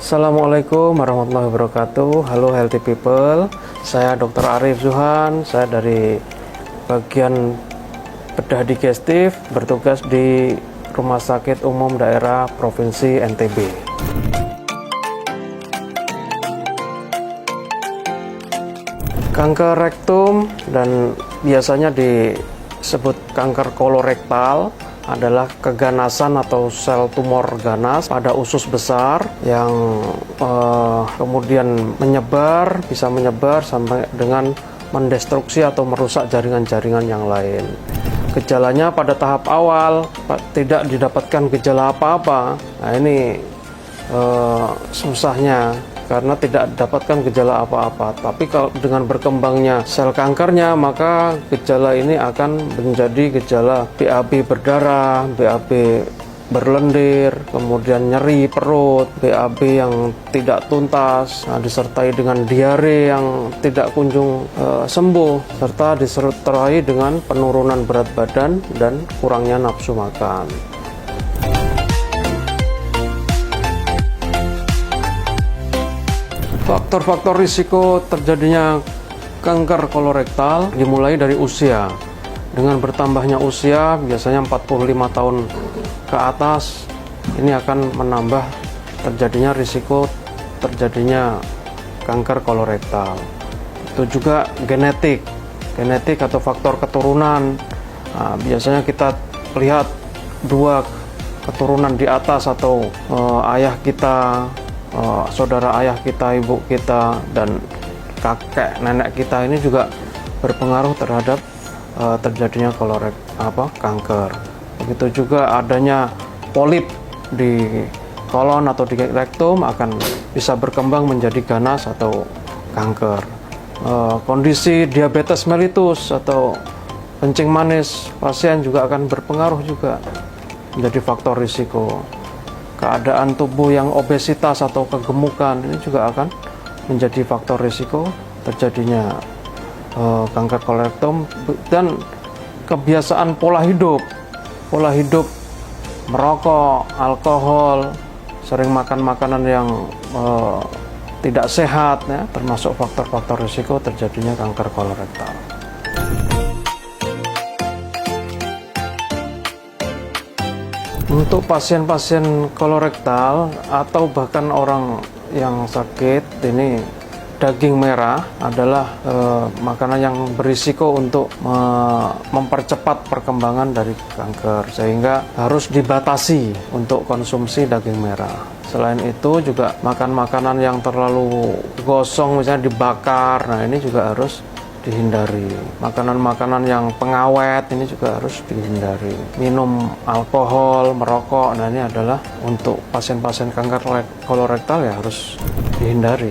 Assalamualaikum warahmatullahi wabarakatuh. Halo healthy people, saya Dr. Arif Zuhan. Saya dari bagian bedah digestif, bertugas di Rumah Sakit Umum Daerah Provinsi NTB. Kanker rektum dan biasanya disebut kanker kolorektal adalah keganasan atau sel tumor ganas pada usus besar yang kemudian bisa menyebar sampai dengan mendestruksi atau merusak jaringan-jaringan yang lain. Gejalanya pada tahap awal tidak didapatkan gejala apa-apa. Nah ini susahnya karena tidak dapatkan gejala apa-apa. Tapi kalau dengan berkembangnya sel kankernya, maka gejala ini akan menjadi gejala BAB berdarah, BAB berlendir, kemudian nyeri perut, BAB yang tidak tuntas, disertai dengan diare yang tidak kunjung sembuh, serta disertai dengan penurunan berat badan dan kurangnya nafsu makan. Faktor-faktor risiko terjadinya kanker kolorektal dimulai dari usia. Dengan bertambahnya usia, biasanya 45 tahun ke atas, ini akan menambah terjadinya risiko terjadinya kanker kolorektal. Itu juga genetik atau faktor keturunan. Nah, biasanya kita lihat dua keturunan di atas atau ayah kita, saudara ayah kita, ibu kita, dan kakek nenek kita ini juga berpengaruh terhadap terjadinya kanker. Begitu juga adanya polip di kolon atau di rektum akan bisa berkembang menjadi ganas atau kanker. Kondisi diabetes mellitus atau kencing manis pasien juga akan berpengaruh juga menjadi faktor risiko. Keadaan tubuh yang obesitas atau kegemukan ini juga akan menjadi faktor risiko terjadinya kanker kolorektum. Dan kebiasaan pola hidup merokok, alkohol, sering makan makanan yang tidak sehat ya, termasuk faktor-faktor risiko terjadinya kanker kolorektal. Untuk pasien-pasien kolorektal atau bahkan orang yang sakit ini, daging merah adalah makanan yang berisiko untuk mempercepat perkembangan dari kanker, sehingga harus dibatasi untuk konsumsi daging merah. Selain itu juga makan makanan yang terlalu gosong, misalnya dibakar, nah ini juga harus dihindari. Makanan-makanan yang pengawet ini juga harus dihindari. Minum alkohol, merokok, nah ini adalah untuk pasien-pasien kanker kolorektal ya harus dihindari.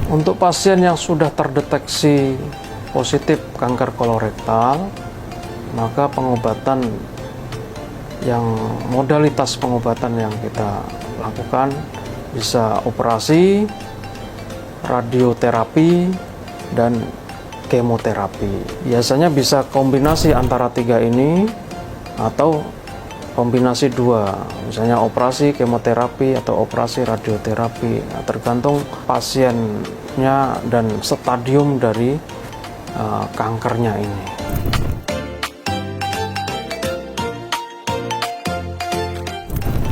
Untuk pasien yang sudah terdeteksi positif kanker kolorektal, maka modalitas pengobatan yang kita lakukan bisa operasi, radioterapi, dan kemoterapi. Biasanya bisa kombinasi antara tiga ini atau kombinasi dua, misalnya operasi kemoterapi atau operasi radioterapi. Nah, tergantung pasiennya dan stadium dari kankernya ini.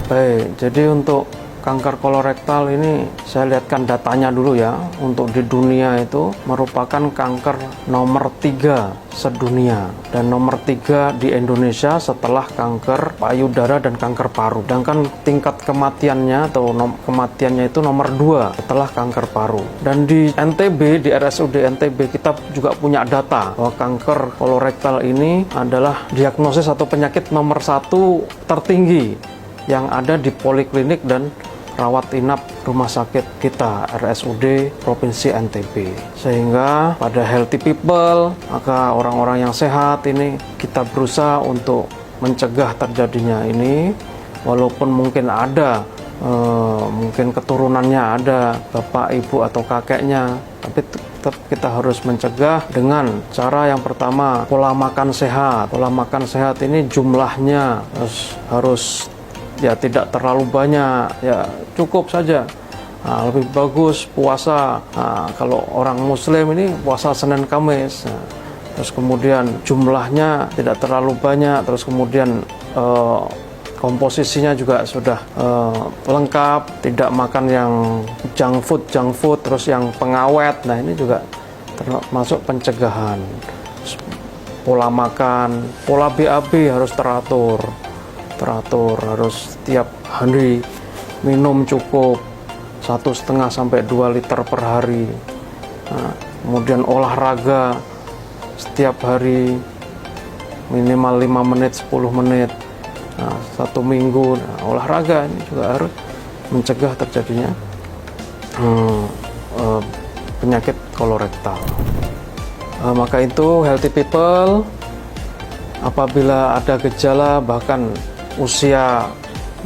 Baik, jadi untuk kanker kolorektal ini saya lihatkan datanya dulu ya. Untuk di dunia itu merupakan kanker nomor 3 sedunia dan nomor 3 di Indonesia setelah kanker payudara dan kanker paru. Sedangkan tingkat kematiannya atau kematiannya itu nomor 2 setelah kanker paru. Dan di NTB, di RSUD NTB, kita juga punya data bahwa kanker kolorektal ini adalah diagnosis atau penyakit nomor 1 tertinggi yang ada di poliklinik dan rawat inap rumah sakit kita RSUD Provinsi NTB. Sehingga pada healthy people, maka orang-orang yang sehat ini kita berusaha untuk mencegah terjadinya ini, walaupun mungkin ada mungkin keturunannya ada bapak, ibu atau kakeknya, tapi tetap kita harus mencegah dengan cara yang pertama, pola makan sehat. Pola makan sehat ini jumlahnya harus ya tidak terlalu banyak, ya cukup saja. Nah, lebih bagus puasa. Nah, kalau orang Muslim ini puasa Senin Kamis. Nah, terus kemudian jumlahnya tidak terlalu banyak. Terus kemudian komposisinya juga sudah lengkap. Tidak makan yang junk food, terus yang pengawet. Nah, ini juga termasuk pencegahan. Pola makan, pola BAB harus teratur, harus setiap hari minum cukup 1,5 sampai 2 liter per hari. Nah, kemudian olahraga setiap hari minimal 5 menit, 10 menit. Nah, 1 minggu. Nah, olahraga ini juga harus mencegah terjadinya penyakit kolorektal. Maka itu healthy people, apabila ada gejala bahkan usia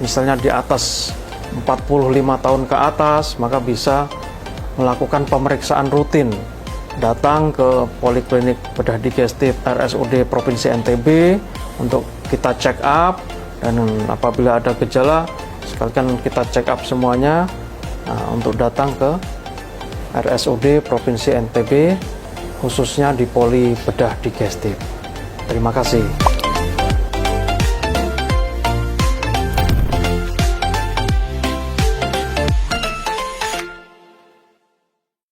misalnya di atas 45 tahun ke atas, maka bisa melakukan pemeriksaan rutin. Datang ke Poliklinik Bedah Digestif RSUD Provinsi NTB untuk kita check up, dan apabila ada gejala sekalian kita check up semuanya. Untuk datang ke RSUD Provinsi NTB khususnya di Poli Bedah Digestif. Terima kasih.